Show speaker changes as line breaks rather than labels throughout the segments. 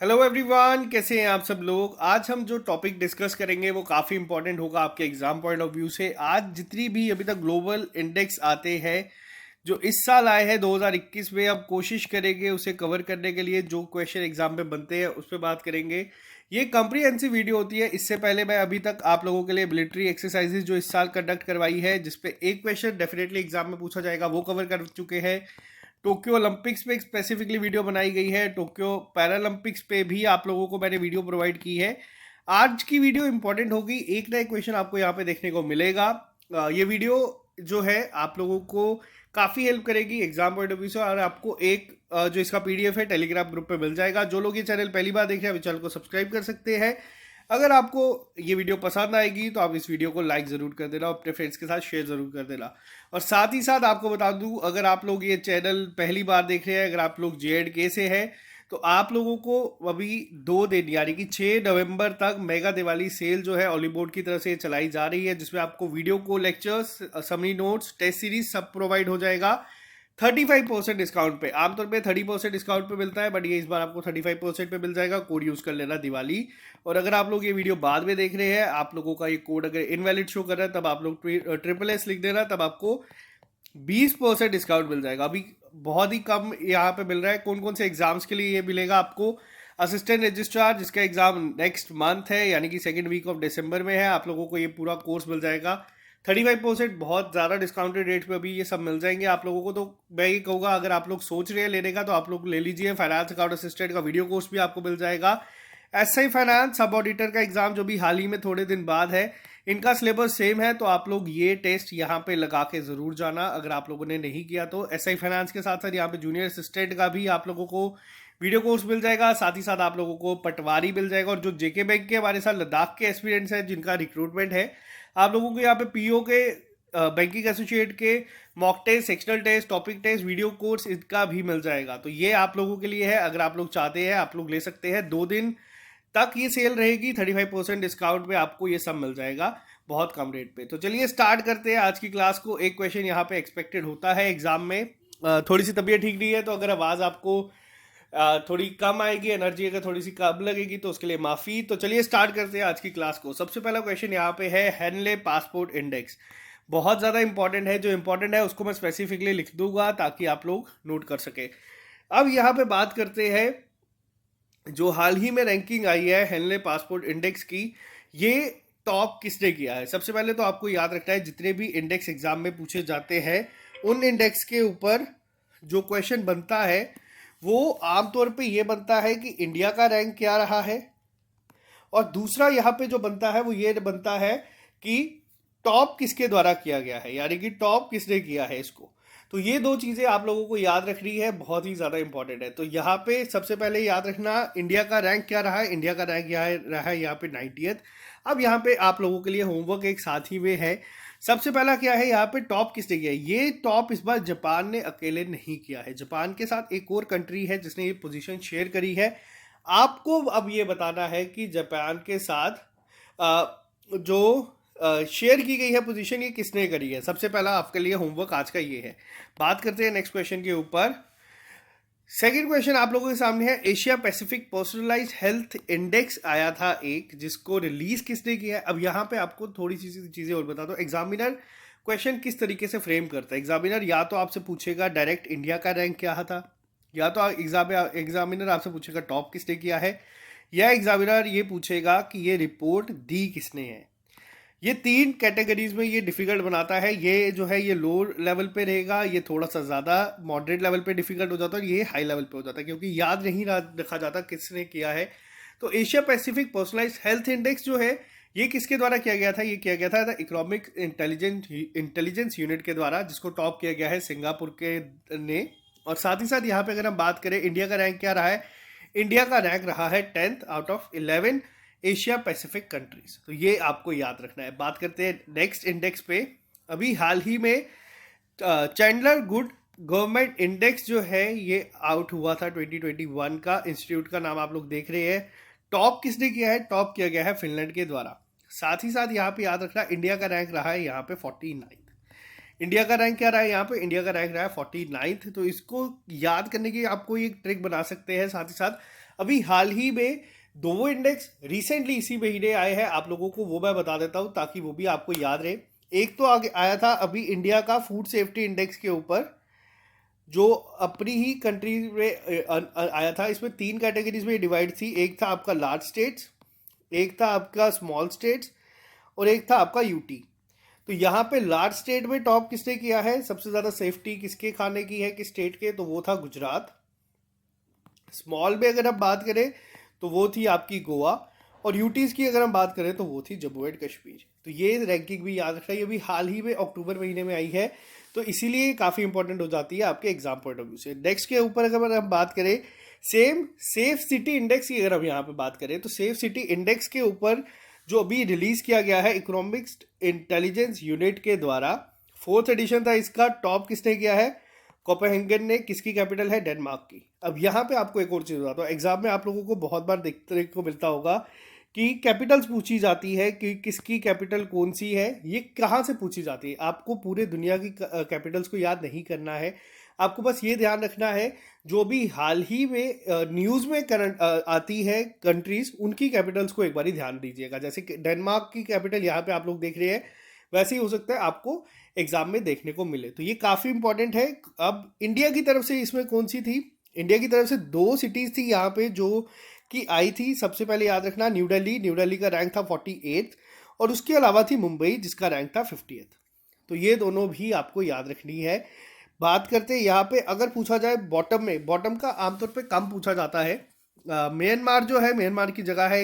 Hello everyone, कैसे हैं आप सब लोग। आज हम जो टॉपिक डिस्कस करेंगे वो काफ़ी इंपॉर्टेंट होगा आपके एग्जाम पॉइंट ऑफ व्यू से। आज जितनी भी अभी तक ग्लोबल इंडेक्स आते हैं जो इस साल आए हैं 2021 में, अब कोशिश करेंगे उसे कवर करने के लिए। जो क्वेश्चन एग्जाम में बनते हैं उस पर बात करेंगे। ये कॉम्प्रिहेंसिव वीडियो होती है। इससे पहले मैं अभी तक आप लोगों के लिए मिलिट्री एक्सरसाइजेज जो इस साल कंडक्ट करवाई है, जिसपे एक क्वेश्चन डेफिनेटली एग्जाम में पूछा जाएगा, वो कवर कर चुके हैं। टोक्यो ओलंपिक्स पे स्पेसिफिकली वीडियो बनाई गई है। टोक्यो पैरालंपिक्स पे भी आप लोगों को मैंने वीडियो प्रोवाइड की है। आज की वीडियो इंपॉर्टेंट होगी, एक ना एक क्वेश्चन आपको यहाँ पे देखने को मिलेगा। ये वीडियो जो है आप लोगों को काफ़ी हेल्प करेगी एग्जाम पॉइंट ऑफ व्यू से। और आपको एक जो इसका पीडीएफ है टेलीग्राम ग्रुप पे मिल जाएगा। जो लोग ये चैनल पहली बार देख रहे हैं चैनल को सब्सक्राइब कर सकते हैं। अगर आपको ये वीडियो पसंद आएगी तो आप इस वीडियो को लाइक ज़रूर कर देना और अपने फ्रेंड्स के साथ शेयर ज़रूर कर देना। और साथ ही साथ आपको बता दूं, अगर आप लोग ये चैनल पहली बार देख रहे हैं, अगर आप लोग JNK से हैं, तो आप लोगों को अभी 2 दिन यानी कि 6 नवंबर तक मेगा दिवाली सेल जो है ऑली बोर्ड की तरफ से चलाई जा रही है, जिसमें आपको वीडियो को lectures, summary notes, test series सब प्रोवाइड हो जाएगा 35% डिस्काउंट पे। आमतौर पे 30% डिस्काउंट पे मिलता है, बट ये इस बार आपको 35% पे मिल जाएगा। कोड यूज़ कर लेना दिवाली। और अगर आप लोग ये वीडियो बाद में देख रहे हैं, आप लोगों का ये कोड अगर इनवैलिड शो कर रहा है, तब आप लोग SSS लिख देना, तब आपको 20% डिस्काउंट मिल जाएगा। अभी बहुत ही कम यहाँ पे मिल रहा है। कौन कौन से एग्जाम्स के लिए ये मिलेगा आपको? असिस्टेंट रजिस्ट्रार, जिसका एग्जाम नेक्स्ट मंथ है यानी कि सेकेंड वीक ऑफ दिसंबर में है, आप लोगों को ये पूरा कोर्स मिल जाएगा 35%। बहुत ज़्यादा डिस्काउंटेड रेट पे अभी ये सब मिल जाएंगे आप लोगों को। तो मैं ये कहूँगा, अगर आप लोग सोच रहे हैं लेने का तो आप लोग ले लीजिए। फाइनेंस अकाउंट असिस्टेंट का वीडियो कोर्स भी आपको मिल जाएगा। SI फाइनेंस सब ऑडिटर का एग्जाम जो भी हाल ही में थोड़े दिन बाद है, इनका सिलेबस सेम है। तो आप लोग ये टेस्ट यहाँ पे लगा के ज़रूर जाना अगर आप लोगों ने नहीं किया तो। SI फाइनेंस के साथ साथ यहाँ पे जूनियर असिस्टेंट का भी आप लोगों को वीडियो कोर्स मिल जाएगा। साथ ही साथ आप लोगों को पटवारी मिल जाएगा। और जो JK बैंक के हमारे साथ लद्दाख के एस्पिरेंट्स हैं जिनका रिक्रूटमेंट है, आप लोगों को यहाँ पे PO के, बैंकिंग एसोसिएट के mock test, sectional test, topic test, video course, इनका भी मिल जाएगा। तो ये आप लोगों के लिए है। अगर आप लोग चाहते हैं आप लोग ले सकते हैं। 2 दिन तक ये सेल रहेगी। 35% डिस्काउंट पे आपको ये सब मिल जाएगा बहुत कम रेट पे। तो चलिए स्टार्ट करते हैं आज की क्लास को। एक क्वेश्चन यहाँ पे एक्सपेक्टेड होता है एग्जाम में। थोड़ी सी तबीयत ठीक नहीं है, तो अगर आवाज़ आपको थोड़ी कम आएगी, एनर्जी अगर थोड़ी सी कम लगेगी तो उसके लिए माफ़ी। तो चलिए स्टार्ट करते हैं आज की क्लास को। सबसे पहला क्वेश्चन यहाँ पे है हेनले पासपोर्ट इंडेक्स। बहुत ज़्यादा इंपॉर्टेंट है। जो इंपॉर्टेंट है उसको मैं स्पेसिफिकली लिख दूंगा ताकि आप लोग नोट कर सके। अब यहाँ पे बात करते हैं जो हाल ही में रैंकिंग आई है हेनले पासपोर्ट इंडेक्स की, ये टॉप किसने किया है। सबसे पहले तो आपको याद रखना है, जितने भी इंडेक्स एग्जाम में पूछे जाते हैं उन इंडेक्स के ऊपर जो क्वेश्चन बनता है वो आमतौर पे ये बनता है कि इंडिया का रैंक क्या रहा है, और दूसरा यहाँ पे जो बनता है वो ये बनता है कि टॉप किसके द्वारा किया गया है, यानी कि टॉप किसने किया है इसको। तो ये दो चीज़ें आप लोगों को याद रखनी है, बहुत ही ज़्यादा इंपॉर्टेंट है। तो यहाँ पे सबसे पहले याद रखना इंडिया का रैंक क्या रहा है। इंडिया का रैंक रहा है यहाँ पे 90th। अब यहाँ पे आप लोगों के लिए होमवर्क एक साथ ही में है। सबसे पहला क्या है, यहाँ पे टॉप किसने किया है। ये टॉप इस बार जापान ने अकेले नहीं किया है। जापान के साथ एक और कंट्री है जिसने ये पोजीशन शेयर करी है। आपको अब ये बताना है कि जापान के साथ जो शेयर की गई है पोजीशन, ये किसने करी है। सबसे पहला आपके लिए होमवर्क आज का ये है। बात करते हैं नेक्स्ट क्वेश्चन के ऊपर। सेकंड क्वेश्चन आप लोगों के सामने है, Asia Pacific personalised health index आया था एक, जिसको रिलीज किसने किया है। अब यहाँ पे आपको थोड़ी सी चीज़ें और बता दो। एग्जामिनर क्वेश्चन किस तरीके से फ्रेम करता है। एग्जामिनर या तो आपसे पूछेगा डायरेक्ट इंडिया का रैंक क्या था, या तो एग्जामिनर आपसे पूछेगा टॉप किसने किया है, या एग्जामिनर ये पूछेगा कि ये रिपोर्ट दी किसने है। ये 3 कैटेगरीज में ये डिफ़िकल्ट बनाता है। ये जो है ये लो लेवल पे रहेगा, ये थोड़ा सा ज़्यादा मॉडरेट लेवल पे डिफ़िकल्ट हो जाता है, और ये हाई लेवल पे हो जाता है क्योंकि याद नहीं रखा जाता किसने किया है। तो Asia Pacific personalised health index जो है ये किसके द्वारा किया गया था। ये किया गया था इकोनॉमिक इंटेलिजेंस यूनिट के द्वारा, जिसको टॉप किया गया है सिंगापुर के ने। और साथ ही साथ यहाँ पे अगर हम बात करें इंडिया का रैंक क्या रहा है, इंडिया का रैंक रहा है 10th out of 11 Asia Pacific countries. तो ये आपको याद रखना है। बात करते हैं नेक्स्ट इंडेक्स पे। अभी हाल ही में चैंडलर गुड गवर्नमेंट इंडेक्स जो है ये आउट हुआ था 2021 का। इंस्टीट्यूट का नाम आप लोग देख रहे हैं। टॉप किसने किया है, टॉप किया गया है फिनलैंड के द्वारा। साथ ही साथ यहाँ पे याद रखना इंडिया का रैंक रहा है यहाँ पे 49। इंडिया का रैंक क्या रहा है यहाँ पे, इंडिया का रैंक रहा है 49। तो इसको याद करने की आपको एक ट्रिक बना सकते हैं। साथ ही साथ अभी हाल ही में दो इंडेक्स रिसेंटली इसी महीने आए हैं, आप लोगों को वो मैं बता देता हूँ ताकि वो भी आपको याद रहे। एक तो आगे आया था अभी इंडिया का फूड सेफ्टी इंडेक्स के ऊपर, जो अपनी ही कंट्री में आया था। इसमें तीन कैटेगरीज में डिवाइड थी। एक था आपका लार्ज स्टेट्स, एक था आपका स्मॉल स्टेट्स, और एक था आपका यूटी। तो यहाँ पे लार्ज स्टेट में टॉप किसने किया है, सबसे ज़्यादा सेफ्टी किसके खाने की है, किस स्टेट के, तो वो था गुजरात। स्मॉल में अगर हम बात करें तो वो थी आपकी गोवा, और यूटीज़ की अगर हम बात करें तो वो थी जम्मू एंड कश्मीर। तो ये रैंकिंग भी याद रखना, ये भी हाल ही में अक्टूबर महीने में आई है, तो इसीलिए काफ़ी इंपॉर्टेंट हो जाती है आपके एग्जाम पॉइंट ऑफ व्यू से। नेक्स्ट के ऊपर अगर हम बात करें सेम सेफ सिटी इंडेक्स की, अगर हम यहाँ पे बात करें तो सेफ सिटी इंडेक्स के ऊपर जो अभी रिलीज किया गया है इकोनॉमिक्स इंटेलिजेंस यूनिट के द्वारा, फोर्थ एडिशन था इसका। टॉप किसने किया है, कोपेनहेगन ने। किसकी कैपिटल है, डेनमार्क की। अब यहाँ पे आपको एक और चीज़ बताता हूँ, एग्जाम में आप लोगों को बहुत बार देखने को मिलता होगा कि कैपिटल्स पूछी जाती है कि किसकी कैपिटल कौन सी है। ये कहाँ से पूछी जाती है, आपको पूरे दुनिया की कैपिटल्स को याद नहीं करना है। आपको बस ये ध्यान रखना है जो भी हाल ही में न्यूज़ में करंट आती है कंट्रीज, उनकी कैपिटल्स को एक बार ध्यान दीजिएगा। जैसे कि डेनमार्क की कैपिटल यहाँ पे आप लोग देख रहे हैं, वैसे ही हो सकता है आपको एग्जाम में देखने को मिले, तो ये काफ़ी इंपॉर्टेंट है। अब इंडिया की तरफ से इसमें कौन सी थी, इंडिया की तरफ से दो सिटीज़ थी यहाँ पे जो कि आई थी। सबसे पहले याद रखना न्यू दिल्ली, न्यू दिल्ली का रैंक था 48, और उसके अलावा थी मुंबई जिसका रैंक था 50th। तो ये दोनों भी आपको याद रखनी है। बात करते हैं यहाँ पे, अगर पूछा जाए बॉटम में, बॉटम का आमतौर पे कम पूछा जाता है। म्यांमार जो है, म्यांमार की जगह है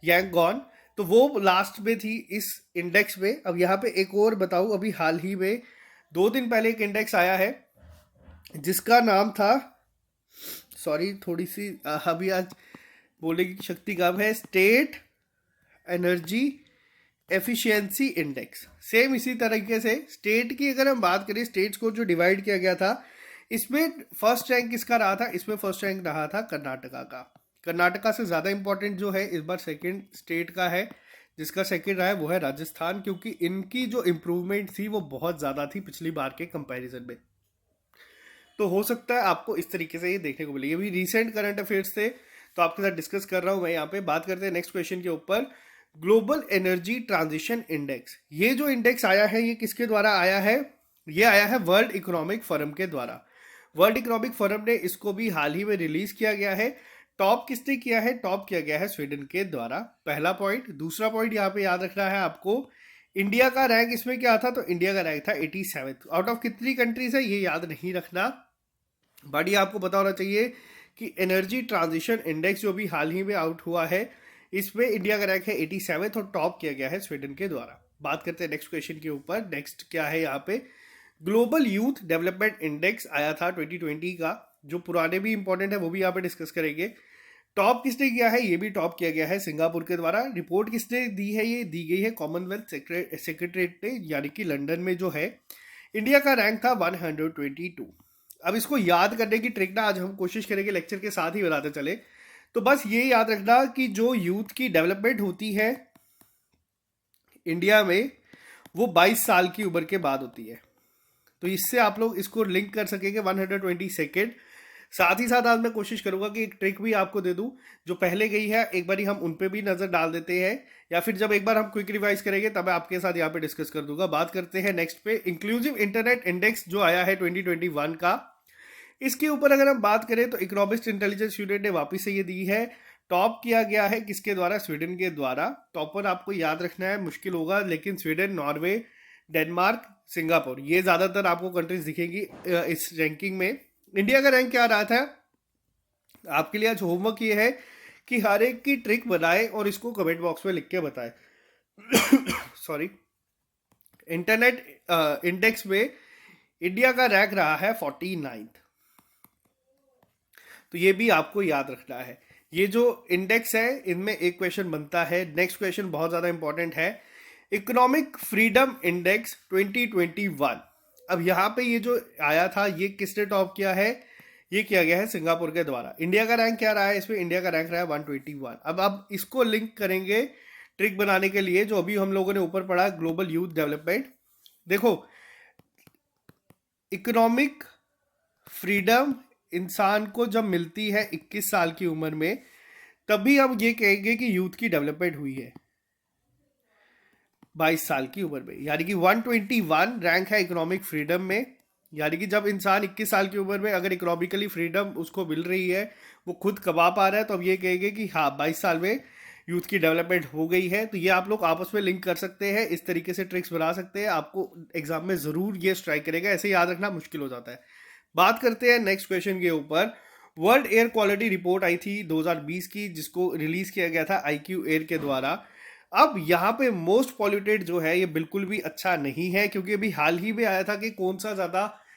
यांगॉन, तो वो लास्ट में थी इस इंडेक्स में। अब यहाँ पे एक और बताऊँ, अभी हाल ही में 2 दिन पहले एक इंडेक्स आया है जिसका नाम था, सॉरी थोड़ी सी अभी आज बोलने की शक्ति कम है, state energy efficiency index. Same इसी तरीके से स्टेट की अगर हम बात करें, स्टेट्स को जो डिवाइड किया गया था, इसमें फर्स्ट रैंक किसका रहा था, इसमें फर्स्ट रैंक रहा था कर्नाटका का। कर्नाटका से ज़्यादा इंपॉर्टेंट जो है इस बार सेकंड स्टेट का है, जिसका सेकंड रहा है वो है राजस्थान, क्योंकि इनकी जो इम्प्रूवमेंट थी वो बहुत ज़्यादा थी पिछली बार के कंपैरिजन में। तो हो सकता है आपको इस तरीके से ये देखने को मिले। ये भी रिसेंट करंट अफेयर्स थे तो आपके साथ डिस्कस कर रहा हूँ मैं यहाँ पे। बात करते हैं नेक्स्ट क्वेश्चन के ऊपर, ग्लोबल एनर्जी ट्रांजिशन इंडेक्स। ये जो इंडेक्स आया है ये किसके द्वारा आया है, ये आया है वर्ल्ड इकोनॉमिक फोरम के द्वारा। वर्ल्ड इकोनॉमिक फोरम ने इसको भी हाल ही में रिलीज किया गया है। टॉप किसने किया है, टॉप किया गया है स्वीडन के द्वारा, पहला पॉइंट। दूसरा पॉइंट यहाँ पे याद रखना है आपको, इंडिया का रैंक इसमें क्या था, तो इंडिया का रैंक था 87। आउट ऑफ कितनी कंट्रीज है ये याद नहीं रखना, बट ये आपको पता होना चाहिए कि एनर्जी ट्रांजिशन इंडेक्स जो भी हाल ही में आउट हुआ है, इसमें इंडिया का रैंक है 87 और टॉप किया गया है स्वीडन के द्वारा। बात करते हैं नेक्स्ट क्वेश्चन के ऊपर। नेक्स्ट क्या है यहाँ पे, ग्लोबल यूथ डेवलपमेंट इंडेक्स आया था 2020 का, जो पुराने भी इंपॉर्टेंट है वो भी यहाँ पे डिस्कस करेंगे। टॉप किसने किया है, ये भी टॉप किया गया है सिंगापुर के द्वारा। रिपोर्ट किसने दी है, ये दी गई है कॉमनवेल्थ सेक्रेटरीट ने, यानी कि लंदन में जो है। इंडिया का रैंक था 122। अब इसको याद करने की ट्रिक ना आज हम कोशिश करेंगे लेक्चर के साथ ही बताते चले। तो बस ये याद रखना कि जो यूथ की डेवलपमेंट होती है इंडिया में वो 22 साल की उम्र के बाद होती है, तो इससे आप लोग इसको लिंक कर सकेंगे 122। साथ ही साथ आज मैं कोशिश करूंगा कि एक ट्रिक भी आपको दे दूं जो पहले गई है, एक बार हम उन पे भी नज़र डाल देते हैं, या फिर जब एक बार हम क्विक रिवाइज करेंगे तब मैं आपके साथ यहाँ पे डिस्कस कर दूंगा। बात करते हैं नेक्स्ट पे, इंक्लूसिव इंटरनेट इंडेक्स जो आया है 2021 का। इसके ऊपर अगर हम बात करें तो इकोनॉमिक्स इंटेलिजेंस यूनिट ने वापस से ये दी है। टॉप किया गया है किसके द्वारा, स्वीडन के द्वारा। टॉपर आपको याद रखना है, मुश्किल होगा, लेकिन स्वीडन, नॉर्वे, डेनमार्क, सिंगापुर, ये ज़्यादातर आपको कंट्रीज दिखेंगी इस रैंकिंग में। इंडिया का रैंक क्या रहा था, आपके लिए आज होमवर्क ये है कि हर एक की ट्रिक बनाए और इसको कमेंट बॉक्स में लिख के बताए। सॉरी, इंटरनेट इंडेक्स में इंडिया का रैंक रहा है 49th, तो ये भी आपको याद रखना है। ये जो इंडेक्स है इनमें एक क्वेश्चन बनता है। नेक्स्ट क्वेश्चन बहुत ज़्यादा इंपॉर्टेंट है, इकोनॉमिक फ्रीडम इंडेक्स 2021। अब यहाँ पे ये जो आया था ये किसने टॉप किया है, ये किया गया है सिंगापुर के द्वारा। इंडिया का रैंक क्या रहा है इसमें, इंडिया का रैंक रहा है 121। अब इसको लिंक करेंगे ट्रिक बनाने के लिए जो अभी हम लोगों ने ऊपर पढ़ा, ग्लोबल यूथ डेवलपमेंट। देखो, इकोनॉमिक फ्रीडम इंसान को जब मिलती है 21 साल की उम्र में, तभी हम ये कहेंगे कि यूथ की डेवलपमेंट हुई है 22 साल की उम्र में। यानी कि 121 रैंक है इकोनॉमिक फ्रीडम में। यानी कि जब इंसान 21 साल की उम्र में अगर इकोनॉमिकली फ्रीडम उसको मिल रही है, वो खुद कमा पा रहा है, तो अब ये कहेंगे कि हाँ 22 साल में यूथ की डेवलपमेंट हो गई है। तो ये आप लोग आपस में लिंक कर सकते हैं, इस तरीके से ट्रिक्स बना सकते हैं। आपको एग्जाम में ज़रूर ये स्ट्राइक करेगा, ऐसे याद रखना मुश्किल हो जाता है। बात करते हैं नेक्स्ट क्वेश्चन के ऊपर। वर्ल्ड एयर क्वालिटी रिपोर्ट आई थी 2020 की, जिसको रिलीज किया गया था IQ एयर के द्वारा। अब यहाँ पे मोस्ट पॉल्यूटेड जो है ये बिल्कुल भी अच्छा नहीं है, क्योंकि अभी हाल ही में आया था कि कौन सा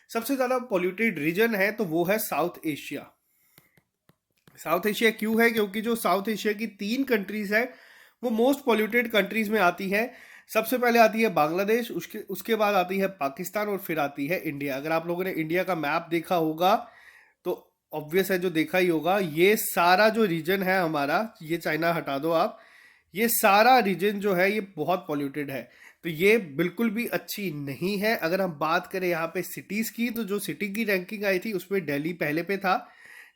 सबसे ज्यादा पॉल्यूटेड रीजन है, तो वो है साउथ एशिया। साउथ एशिया क्यों है? क्योंकि जो साउथ एशिया की 3 कंट्रीज है वो मोस्ट पॉल्यूटेड कंट्रीज में आती है। सबसे पहले आती है बांग्लादेश, उसके उसके बाद आती है पाकिस्तान, और फिर आती है इंडिया। अगर आप लोगों ने इंडिया का मैप देखा होगा तो ऑब्वियस है, जो देखा ही होगा, ये सारा जो रीजन है हमारा, ये चाइना हटा दो आप, ये सारा रीजन जो है ये बहुत पॉल्यूटेड है। तो ये बिल्कुल भी अच्छी नहीं है। अगर हम बात करें यहाँ पे सिटीज की, तो जो सिटी की रैंकिंग आई थी उसमें दिल्ली पहले पे था,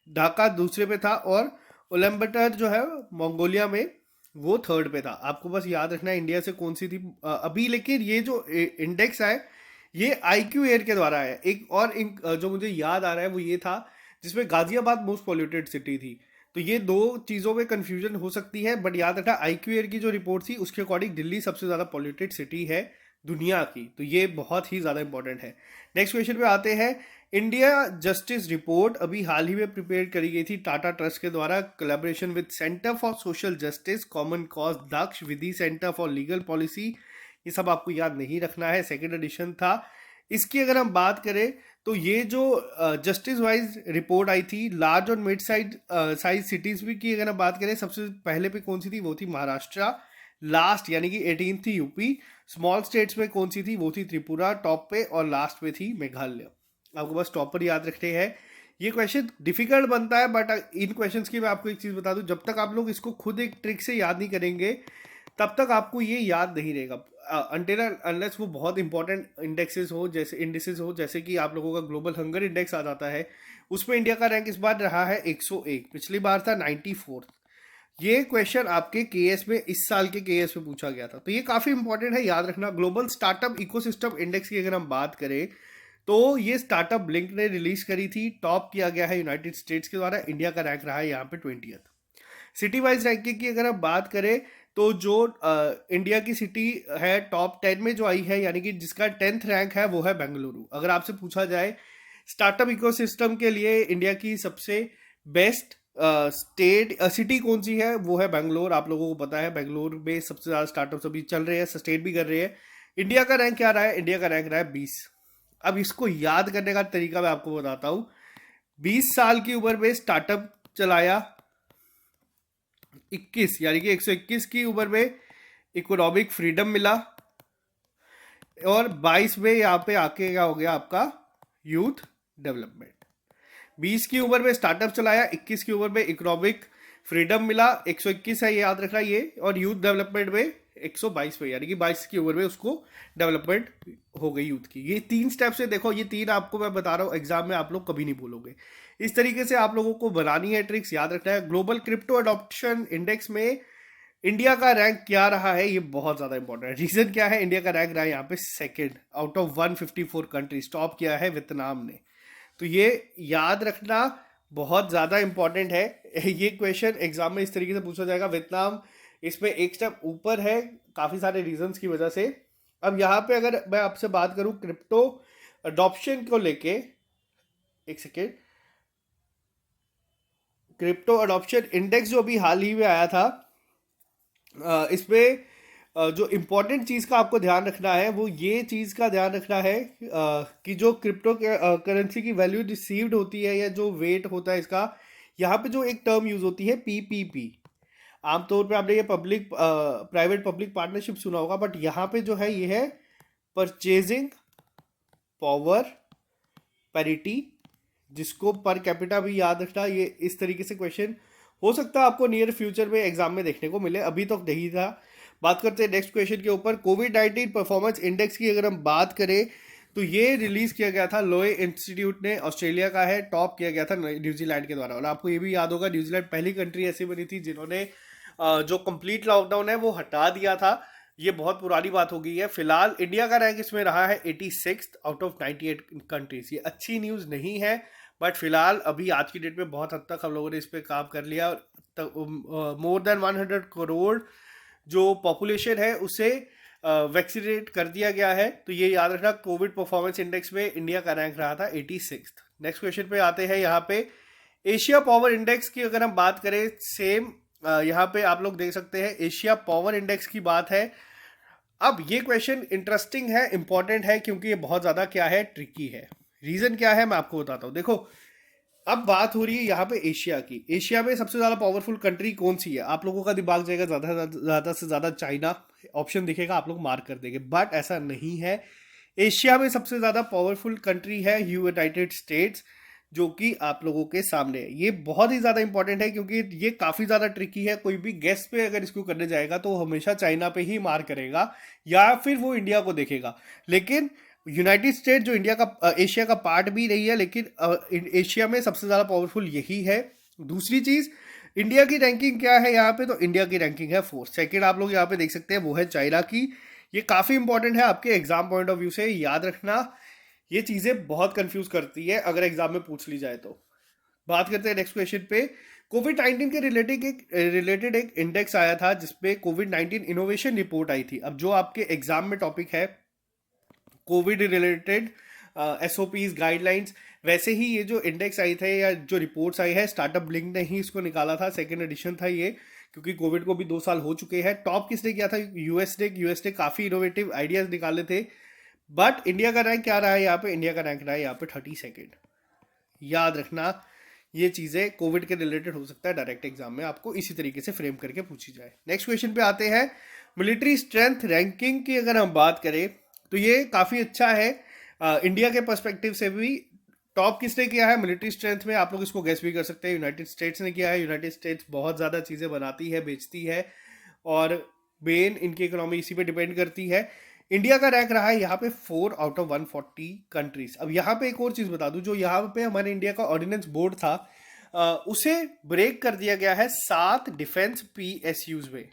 ढाका दूसरे पे था, और उलम्बटर जो है मंगोलिया में वो थर्ड पे था। आपको बस याद रखना है इंडिया से कौन सी थी अभी। लेकिन ये जो इंडेक्स है ये IQ एयर के द्वारा है। एक और जो मुझे याद आ रहा है वो ये था जिसमें गाजियाबाद मोस्ट पॉल्यूटेड सिटी थी। तो ये 2 चीज़ों में कंफ्यूजन हो सकती है, बट याद रखना IQ एयर की जो रिपोर्ट थी उसके अकॉर्डिंग दिल्ली सबसे ज़्यादा पॉल्यूटेड सिटी है दुनिया की। तो ये बहुत ही ज़्यादा इंपॉर्टेंट है। नेक्स्ट क्वेश्चन पे आते हैं। इंडिया जस्टिस रिपोर्ट अभी हाल ही में प्रिपेयर करी गई थी टाटा ट्रस्ट के द्वारा, collaboration with centre for social justice, common cause Daksh, Vidhi centre for legal policy. ये सब आपको याद नहीं रखना है, सेकेंड एडिशन था। इसकी अगर हम बात करें तो ये जो जस्टिस वाइज रिपोर्ट आई थी, लार्ज और मिड साइज सिटीज भी की अगर हम बात करें, सबसे पहले पे कौन सी थी? वो थी महाराष्ट्र। लास्ट यानी कि 18 थी यूपी। स्मॉल स्टेट्स में कौन सी थी? वो थी त्रिपुरा टॉप पे, और लास्ट पे थी मेघालय। आपको बस टॉप पर याद रखते हैं। ये क्वेश्चन डिफिकल्ट बनता है, बट इन क्वेश्चंस की मैं आपको एक चीज़ बता दूं, जब तक आप लोग इसको खुद एक ट्रिक से याद नहीं करेंगे तब तक आपको ये याद नहीं रहेगा, अनटिल अनलेस वो बहुत इंपॉर्टेंट इंडेक्सेस हो, जैसे कि आप लोगों का ग्लोबल हंगर इंडेक्स आ जाता है। उसमें इंडिया का रैंक इस बार रहा है 101, पिछली बार था 94। ये क्वेश्चन आपके केएस में, इस साल के केएस में पूछा गया था, तो ये काफ़ी इंपॉर्टेंट है, याद रखना। ग्लोबल स्टार्टअप इकोसिस्टम इंडेक्स की अगर हम बात करें तो ये स्टार्टअप ब्लिंक ने रिलीज करी थी, टॉप किया गया है यूनाइटेड स्टेट्स के द्वारा। इंडिया का रैंक रहा है यहाँ पे 20th। सिटी वाइज रैंकिंग की अगर हम बात करें तो जो इंडिया की सिटी है टॉप 10 में जो आई है, यानी कि जिसका 10th रैंक है, वो है बेंगलुरु। अगर आपसे पूछा जाए स्टार्टअप इकोसिस्टम के लिए इंडिया की सबसे बेस्ट सिटी कौन सी है, वो है बेंगलोर। आप लोगों को पता है बेंगलोर में सबसे ज़्यादा स्टार्टअप्स अभी चल रहे हैं, सस्टेन भी कर रहे हैं। इंडिया का रैंक क्या रहा है? इंडिया का रैंक रहा है 20। अब इसको याद करने का तरीका मैं आपको बताता हूँ। 20 साल की उम्र में स्टार्टअप चलाया, 21 यानी कि 121 की उम्र में इकोनॉमिक फ्रीडम मिला, और 22 में यहाँ पे आके क्या हो गया आपका? Youth development. 20 की उम्र में स्टार्टअप चलाया, 21 की उम्र में इकोनॉमिक फ्रीडम मिला, 121 है ये याद रखना ये, और यूथ डेवलपमेंट में 122 पे, यानी कि 22 की उम्र में उसको डेवलपमेंट हो गई यूथ की। ये 3 स्टेप से देखो, ये 3 आपको मैं बता रहा हूँ, एग्जाम में आप लोग कभी नहीं भूलोगे। इस तरीके से आप लोगों को बनानी है ट्रिक्स, याद रखना है। ग्लोबल क्रिप्टो अडॉप्शन इंडेक्स में इंडिया का रैंक क्या रहा है, ये बहुत ज्यादा इंपॉर्टेंट है। रीजन क्या है? इंडिया का रैंक रहा है यहाँ पे second out of 154 countries, top किया है वियतनाम ने। तो ये याद रखना बहुत ज़्यादा इंपॉर्टेंट है। ये क्वेश्चन एग्जाम में इस तरीके से पूछा जाएगा। वियतनाम इसमें एक स्टेप ऊपर है काफ़ी सारे रीजंस की वजह से। अब यहाँ पे अगर मैं आपसे बात करूँ क्रिप्टो अडॉप्शन को लेके, एक सेकेंड, क्रिप्टो अडॉप्शन इंडेक्स जो अभी हाल ही में आया था, इसमें जो इम्पोर्टेंट चीज़ का आपको ध्यान रखना है वो ये चीज़ का ध्यान रखना है कि जो क्रिप्टो करेंसी की वैल्यू रिसीव्ड होती है, या जो वेट होता है इसका, यहाँ पे जो एक टर्म यूज़ होती है PPP। आमतौर पे आपने ये प्राइवेट पब्लिक पार्टनरशिप सुना होगा, बट यहाँ पे जो है ये है परचेजिंग पावर पैरिटी, जिसको पर कैपिटा भी याद रखना। ये इस तरीके से क्वेश्चन हो सकता है आपको नियर फ्यूचर में एग्जाम में देखने को मिले, अभी तक नहीं था। बात करते हैं नेक्स्ट क्वेश्चन के ऊपर। कोविड-19 परफॉर्मेंस इंडेक्स की अगर हम बात करें तो ये रिलीज किया गया था लोए इंस्टीट्यूट ने, ऑस्ट्रेलिया का है, टॉप किया गया था न्यूजीलैंड के द्वारा। और आपको ये भी याद होगा न्यूजीलैंड पहली कंट्री ऐसी बनी थी जिन्होंने जो कंप्लीट लॉकडाउन है वो हटा दिया था। ये बहुत पुरानी बात हो गई है। फिलहाल इंडिया का रैंक इसमें रहा है 86 आउट ऑफ 98 कंट्रीज। ये अच्छी न्यूज़ नहीं है, बट फिलहाल अभी आज की डेट में बहुत हद तक हम लोगों ने इस पर काम कर लिया। मोर देन 100 करोड़ जो पॉपुलेशन है उसे वैक्सीनेट कर दिया गया है। तो ये याद रखना, कोविड परफॉर्मेंस इंडेक्स में इंडिया का रैंक रहा था 86। नेक्स्ट क्वेश्चन पे आते हैं। यहाँ पे एशिया पावर इंडेक्स की अगर हम बात करें, सेम यहाँ पे आप लोग देख सकते हैं एशिया पावर इंडेक्स की बात है। अब ये क्वेश्चन इंटरेस्टिंग है, इंपॉर्टेंट है, क्योंकि ये बहुत ज़्यादा क्या है, ट्रिकी है। रीज़न क्या है मैं आपको बताता हूँ। देखो, अब बात हो रही है यहाँ पे एशिया की। एशिया में सबसे ज़्यादा पावरफुल कंट्री कौन सी है? आप लोगों का दिमाग जाएगा ज़्यादा से ज़्यादा चाइना, ऑप्शन दिखेगा आप लोग मार्क कर देंगे, बट ऐसा नहीं है। एशिया में सबसे ज़्यादा पावरफुल कंट्री है यूनाइटेड स्टेट्स, जो कि आप लोगों के सामने है। ये बहुत ही ज़्यादा इंपॉर्टेंट है क्योंकि ये काफ़ी ज़्यादा ट्रिकी है। कोई भी गेस पे अगर इसको करने जाएगा तो वो हमेशा चाइना पे ही मार करेगा या फिर वो इंडिया को देखेगा। लेकिन यूनाइटेड स्टेट जो इंडिया का एशिया का पार्ट भी नहीं है, लेकिन एशिया में सबसे ज़्यादा पावरफुल यही है। दूसरी चीज़, इंडिया की रैंकिंग क्या है यहाँ पे? तो इंडिया की रैंकिंग है 4। सेकेंड आप लोग यहाँ पे देख सकते हैं वो है चाइना की। ये काफ़ी इंपॉर्टेंट है आपके एग्जाम पॉइंट ऑफ व्यू से, याद रखना। ये चीज़ें बहुत कंफ्यूज करती है अगर एग्जाम में पूछ ली जाए तो। बात करते हैं नेक्स्ट क्वेश्चन पे। कोविड-19 के रिलेटेड एक इंडेक्स आया था जिसपे कोविड-19 इनोवेशन रिपोर्ट आई थी। अब जो आपके एग्जाम में टॉपिक है कोविड रिलेटेड एसओपीज गाइडलाइंस, वैसे ही ये जो इंडेक्स आई थे या जो रिपोर्ट्स आई है, स्टार्टअप ब्लिंक ने ही इसको निकाला था। सेकेंड एडिशन था ये, क्योंकि कोविड को भी 2 साल हो चुके हैं। टॉप किसने किया था? यूएस ने काफ़ी इनोवेटिव आइडियाज निकाले थे। बट इंडिया का रैंक क्या रहा है यहाँ पे? इंडिया का रैंक रहा है यहाँ पे 32। याद रखना, ये चीज़ें कोविड के रिलेटेड हो सकता है डायरेक्ट एग्जाम में आपको इसी तरीके से फ्रेम करके पूछी जाए। नेक्स्ट क्वेश्चन पे आते हैं। मिलिट्री स्ट्रेंथ रैंकिंग की अगर हम बात करें तो ये काफ़ी अच्छा है इंडिया के पर्सपेक्टिव से भी। टॉप किसने किया है मिलिट्री स्ट्रेंथ में? आप लोग इसको गेस भी कर सकते हैं, यूनाइटेड स्टेट्स ने किया है। यूनाइटेड स्टेट्स बहुत ज़्यादा चीज़ें बनाती है, बेचती है, और मेन इनकी इकोनॉमी इसी पे डिपेंड करती है। इंडिया का रैंक रहा है यहाँ पे 4 आउट ऑफ 140 कंट्रीज। अब यहाँ पे एक और चीज़ बता दूं, जो यहाँ पे हमारे इंडिया का ऑर्डिनेंस बोर्ड था उसे ब्रेक कर दिया गया है 7 डिफेंस PSUs में।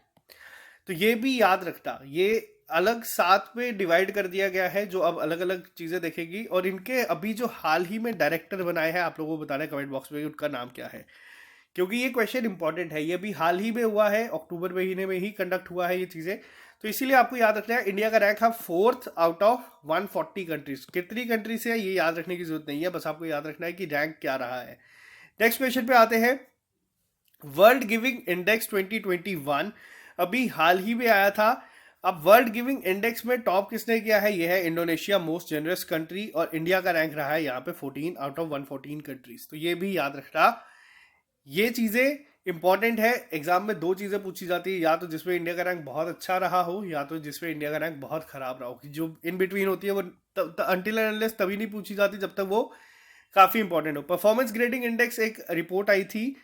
तो ये भी याद रखना, ये अलग 7 पे डिवाइड कर दिया गया है जो अब अलग अलग चीज़ें देखेगी। और इनके अभी जो हाल ही में डायरेक्टर बनाए हैं, आप लोगों को बताना है कमेंट बॉक्स में उनका नाम क्या है, क्योंकि ये क्वेश्चन इंपॉर्टेंट है। ये भी हाल ही में हुआ है, अक्टूबर महीने में ही कंडक्ट हुआ है ये चीज़ें। तो इसीलिए आपको याद रखना है इंडिया का रैंक है 4th आउट ऑफ 140 कंट्रीज। कितनी कंट्री से है ये याद रखने की जरूरत नहीं है, बस आपको याद रखना है कि रैंक क्या रहा है। नेक्स्ट क्वेश्चन पे आते हैं। वर्ल्ड गिविंग इंडेक्स 2021 अभी हाल ही में आया था। अब वर्ल्ड गिविंग इंडेक्स में टॉप किसने किया है? ये है इंडोनेशिया, मोस्ट जेनरस कंट्री, और इंडिया का रैंक रहा है यहाँ पे 14 आउट ऑफ 114 कंट्रीज। तो ये भी याद रखना, ये चीज़ें इंपॉर्टेंट है। एग्जाम में 2 चीज़ें पूछी जाती है, या तो जिसमें इंडिया का रैंक बहुत अच्छा रहा हो, या तो जिसमें इंडिया का रैंक बहुत खराब रहा हो। जो इन बिटवीन होती है वो अनटिल एंड अनलेस तभी नहीं पूछी जाती जब तक वो काफ़ी इंपॉर्टेंट हो। परफॉर्मेंस ग्रेडिंग इंडेक्स एक रिपोर्ट आई थी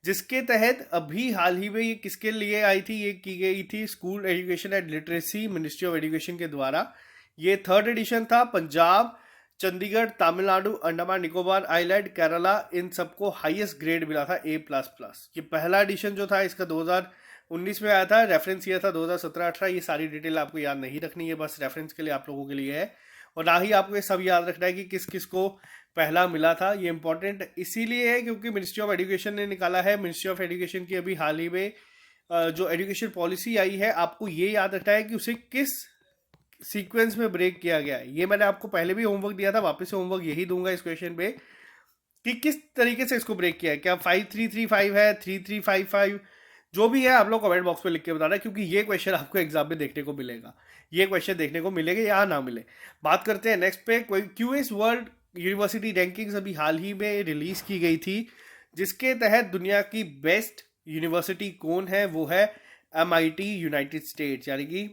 जिसके तहत अभी हाल ही में ये किसके लिए आई थी? ये की गई थी school education and literacy, ministry of education के द्वारा। ये 3rd एडिशन था। पंजाब, चंडीगढ़, तमिलनाडु, अंडमान निकोबार आइलैंड, केरला, इन सबको हाईएस्ट ग्रेड मिला था A++। ये पहला एडिशन जो था इसका 2019 में आया था। रेफरेंस ईयर था 2017-18। ये सारी डिटेल आपको याद नहीं रखनी है, बस रेफरेंस के लिए आप लोगों के लिए है। और ना ही आपको ये सब याद रखना है कि किस किस को पहला मिला था। ये इंपॉर्टेंट इसीलिए है क्योंकि मिनिस्ट्री ऑफ एजुकेशन ने निकाला है। मिनिस्ट्री ऑफ एजुकेशन की अभी हाल ही में जो एजुकेशन पॉलिसी आई है, आपको ये याद रखना है कि उसे किस सीक्वेंस में ब्रेक किया गया है। ये मैंने आपको पहले भी होमवर्क दिया था, वापस से होमवर्क यही दूंगा इस क्वेश्चन पे कि किस तरीके से इसको ब्रेक किया है। क्या 5335 है, 3355, जो भी है आप लोग कमेंट बॉक्स में लिख के बताना, क्योंकि ये क्वेश्चन आपको एग्जाम में देखने को मिलेगा। ये क्वेश्चन देखने को मिलेगा या ना मिले। बात करते हैं नेक्स्ट पे। कोई QS वर्ल्ड यूनिवर्सिटी रैंकिंग्स अभी हाल ही में रिलीज की गई थी, जिसके तहत दुनिया की बेस्ट यूनिवर्सिटी कौन है? वो है MIT यूनाइटेड स्टेट्स, यानी कि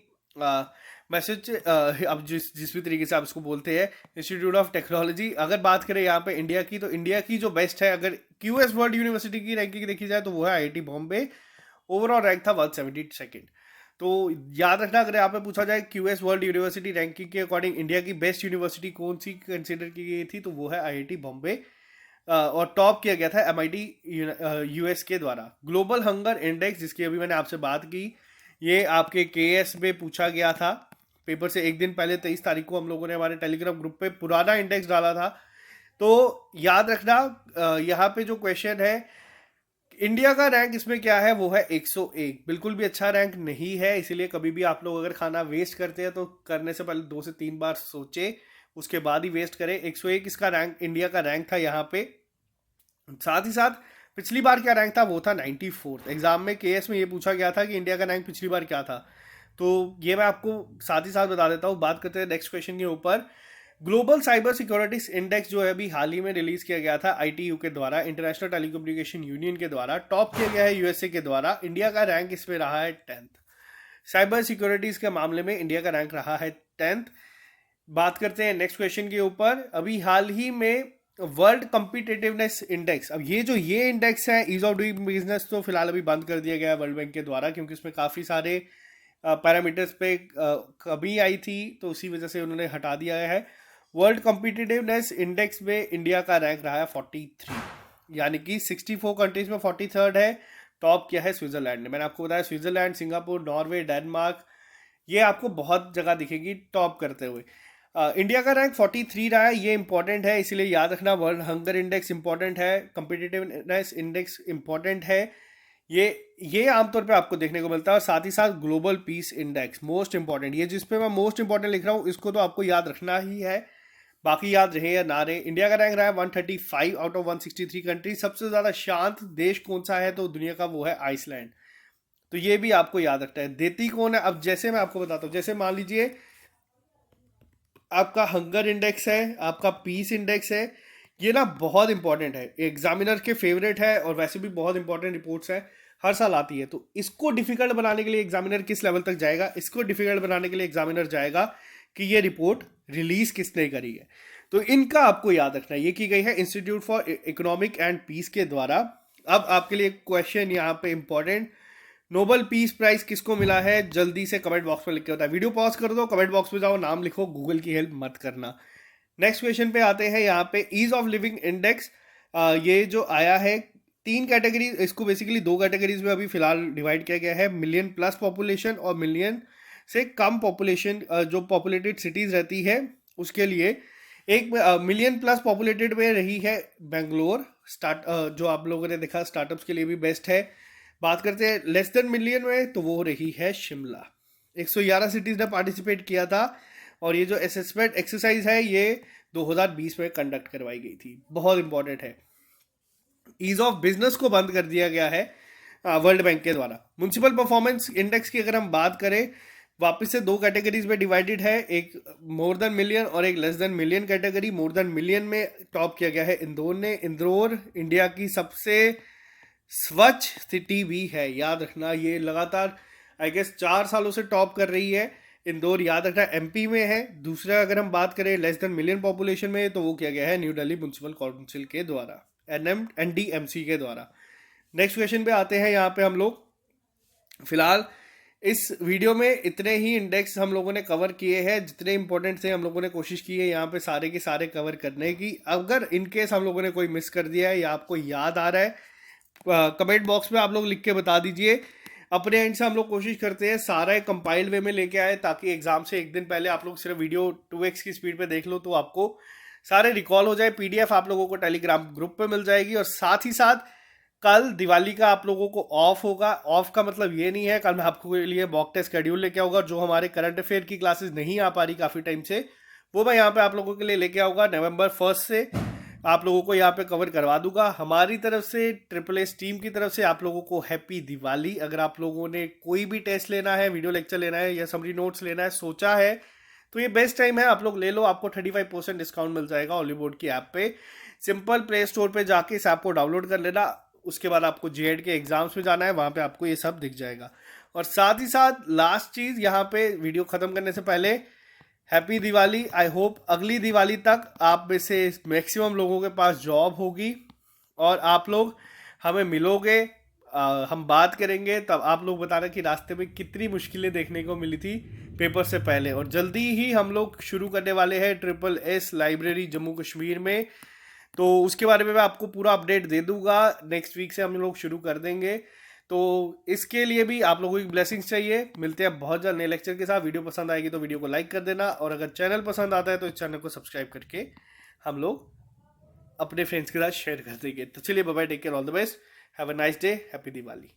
मैसेज अब जिस भी तरीके से आप इसको बोलते हैं, इंस्टीट्यूट ऑफ टेक्नोलॉजी। अगर बात करें यहाँ पे इंडिया की, तो इंडिया की जो बेस्ट है अगर QS वर्ल्ड यूनिवर्सिटी की रैंकिंग देखी जाए तो वो है IIT बॉम्बे। ओवरऑल रैंक था 172। तो याद रखना, अगर यहाँ पे पूछा जाए क्यूएस वर्ल्ड यूनिवर्सिटी रैंकिंग के अकॉर्डिंग इंडिया की बेस्ट यूनिवर्सिटी कौन सी कंसिडर की गई थी, तो वो है आईआईटी बॉम्बे। और टॉप किया गया था एमआईटी यूएस के द्वारा। ग्लोबल हंगर इंडेक्स, जिसकी अभी मैंने आपसे बात की, ये आपके केएस में पूछा गया था पेपर से एक दिन पहले। 23 तारीख को हम लोगों ने हमारे टेलीग्राम ग्रुप पे पुराना इंडेक्स डाला था। तो याद रखना, यहाँ पे जो क्वेश्चन है, इंडिया का रैंक इसमें क्या है, वो है 101। बिल्कुल भी अच्छा रैंक नहीं है, इसीलिए कभी भी आप लोग अगर खाना वेस्ट करते हैं तो करने से पहले 2 से 3 बार सोचे, उसके बाद ही वेस्ट करें। 101 इसका रैंक, इंडिया का रैंक था यहाँ पे। साथ ही साथ पिछली बार क्या रैंक था, वो था 94। एग्जाम में केएस में ये पूछा गया था कि इंडिया का रैंक पिछली बार क्या था, तो ये मैं आपको साथ ही साथ बता देता हूँ। बात करते हैं नेक्स्ट क्वेश्चन के ऊपर। ग्लोबल साइबर सिक्योरिटीज इंडेक्स जो है अभी हाल ही में रिलीज किया गया था आईटीयू के द्वारा, इंटरनेशनल टेलीकम्युनिकेशन यूनियन के द्वारा, टॉप किया गया है यूएसए के द्वारा। इंडिया का रैंक इसमें रहा है 10th। साइबर सिक्योरिटीज के मामले में इंडिया का रैंक रहा है 10th। बात करते हैं नेक्स्ट क्वेश्चन के ऊपर। अभी हाल ही में वर्ल्ड कम्पिटिटिवनेस इंडेक्स, अब ये इंडेक्स है ईज ऑफ डूइंग बिजनेस, तो फिलहाल अभी बंद कर दिया गया है वर्ल्ड बैंक के द्वारा, क्योंकि उसमें काफ़ी सारे पैरामीटर्स पे कमी आई थी, तो उसी वजह से उन्होंने हटा दिया है। वर्ल्ड कॉम्पिटिटिवनेस इंडेक्स में इंडिया का रैंक रहा है 43, यानी कि 64 कंट्रीज में 43rd है। टॉप किया है स्विट्जरलैंड ने। मैंने आपको बताया स्विट्जरलैंड, सिंगापुर, नॉर्वे, डेनमार्क, ये आपको बहुत जगह दिखेगी टॉप करते हुए। इंडिया का रैंक 43 रहा है, ये इंपॉर्टेंट है, इसीलिए याद रखना। वर्ल्ड हंगर इंडेक्स इंपॉर्टेंट है, कॉम्पिटिटिवनेस इंडेक्स इंपॉर्टेंट है, ये आमतौर पे आपको देखने को मिलता है। और साथ ही साथ global peace index most important, ये जिस पे मैं मोस्ट इंपॉर्टेंट लिख रहा हूँ, इसको तो आपको याद रखना ही है, बाकी याद रहे या ना रहे। इंडिया का रैंक रहा है 135 आउट ऑफ 163 कंट्री। सबसे ज्यादा शांत देश कौन सा है, तो दुनिया का वो है आइसलैंड, तो ये भी आपको याद रखना है। देती कौन है, अब जैसे मैं आपको बताता हूँ, जैसे मान लीजिए आपका हंगर इंडेक्स है, आपका पीस इंडेक्स है, ये ना बहुत इंपॉर्टेंट है, एग्जामिनर के फेवरेट है, और वैसे भी बहुत इंपॉर्टेंट रिपोर्ट्स है, हर साल आती है। तो इसको डिफिकल्ट बनाने के लिए एग्जामिनर किस लेवल तक जाएगा, इसको डिफिकल्ट बनाने के लिए एग्जामिनर जाएगा कि ये रिपोर्ट रिलीज किसने करी है। तो इनका आपको याद रखना है, ये की गई है institute for economic and peace के द्वारा। अब आपके लिए क्वेश्चन यहाँ पे इंपॉर्टेंट, नोबल पीस प्राइज किसको मिला है, जल्दी से कमेंट बॉक्स में लिख के बताओ। वीडियो पॉज कर दो, कमेंट बॉक्स में जाओ, नाम लिखो, गूगल की हेल्प मत करना। नेक्स्ट क्वेश्चन पे आते हैं। यहाँ पे ईज ऑफ लिविंग इंडेक्स, ये जो आया है 3 कैटेगरी, इसको बेसिकली 2 कैटेगरीज में अभी फिलहाल डिवाइड किया गया है, मिलियन प्लस पॉपुलेशन और मिलियन से कम पॉपुलेशन जो पॉपुलेटेड सिटीज रहती है उसके लिए। एक मिलियन प्लस पॉपुलेटेड में रही है बेंगलोर, जो आप लोगों ने देखा स्टार्टअप्स के लिए भी बेस्ट है। बात करते हैं लेस देन मिलियन में, तो वो रही है शिमला। 111 सिटीज ने पार्टिसिपेट किया था, और ये जो असेसमेंट एक्सरसाइज है ये 2020 में कंडक्ट करवाई गई थी, बहुत इंपॉर्टेंट है। ईज ऑफ बिजनेस को बंद कर दिया गया है वर्ल्ड बैंक के द्वारा। म्युनिसिपल परफॉर्मेंस इंडेक्स की अगर हम बात करें, वापस से 2 कैटेगरीज में डिवाइडेड है, एक मोर देन मिलियन और एक less than million category. More than million में टॉप किया गया है इंदौर ने। इंदौर इंडिया की सबसे स्वच्छ सिटी भी है, याद रखना। ये लगातार आई गेस 4 सालों से टॉप कर रही है इंदौर, याद रखना, एमपी में है। दूसरा अगर हम बात करें लेस देन मिलियन पॉपुलेशन में, तो वो किया गया है न्यू दिल्ली म्युनिसिपल काउंसिल के द्वारा, एनडीएमसी के द्वारा। नेक्स्ट क्वेश्चन पे आते हैं। यहाँ पे हम लोग फिलहाल इस वीडियो में इतने ही इंडेक्स हम लोगों ने कवर किए हैं, जितने इंपॉर्टेंट थे हम लोगों ने कोशिश की है यहाँ पे सारे के सारे कवर करने की। अगर इनकेस हम लोगों ने कोई मिस कर दिया है या आपको याद आ रहा है, कमेंट बॉक्स में आप लोग लिख के बता दीजिए। अपने एंड से हम लोग कोशिश करते हैं सारा एक कंपाइल्ड वे में लेके आए, ताकि एग्जाम से एक दिन पहले आप लोग सिर्फ वीडियो 2x की स्पीड पे देख लो, तो आपको सारे रिकॉल हो जाए। पीडीएफ आप लोगों को टेलीग्राम ग्रुप पे मिल जाएगी। और साथ ही साथ कल दिवाली का आप लोगों को ऑफ होगा। ऑफ का मतलब ये नहीं है कल मैं आपको लिए मॉक टेस्ट शेड्यूल लेके आऊंगा, जो हमारे करंट अफेयर की क्लासेस नहीं आ पा रही काफ़ी टाइम से, वो मैं यहाँ पे आप लोगों के लिए लेके आऊँगा। नवंबर 1 से आप लोगों को यहाँ पे कवर करवा दूंगा। हमारी तरफ से, ट्रिपल एस टीम की तरफ से आप लोगों को हैप्पी दिवाली। अगर आप लोगों ने कोई भी टेस्ट लेना है, वीडियो लेक्चर लेना है या समरी नोट्स लेना है सोचा है, तो ये बेस्ट टाइम है, आप लोग ले लो। आपको 35% डिस्काउंट मिल जाएगा हॉलीवुड की ऐप पे। सिंपल प्ले स्टोर पे जाके इस ऐप को डाउनलोड कर लेना। उसके बाद आपको जेएड के एग्जाम्स में जाना है, वहाँ पे आपको ये सब दिख जाएगा। और साथ ही साथ लास्ट चीज़ यहाँ पे वीडियो ख़त्म करने से पहले, हैप्पी दिवाली। आई होप अगली दिवाली तक आप में से मैक्सिमम लोगों के पास जॉब होगी और आप लोग हमें मिलोगे हम बात करेंगे, तब आप लोग बताना कि रास्ते में कितनी मुश्किलें देखने को मिली थी पेपर से पहले। और जल्दी ही हम लोग शुरू करने वाले हैं SSS लाइब्रेरी जम्मू कश्मीर में, तो उसके बारे में मैं आपको पूरा अपडेट दे दूंगा। नेक्स्ट वीक से हम लोग शुरू कर देंगे, तो इसके लिए भी आप लोगों की ब्लेसिंग्स चाहिए। मिलते हैं बहुत जल्द नए लेक्चर के साथ। वीडियो पसंद आएगी तो वीडियो को लाइक कर देना, और अगर चैनल पसंद आता है तो इस चैनल को सब्सक्राइब करके हम लोग अपने फ्रेंड्स के साथ शेयर कर देंगे। तो चलिए, bye bye, take care, all the best, have a nice day, happy Diwali.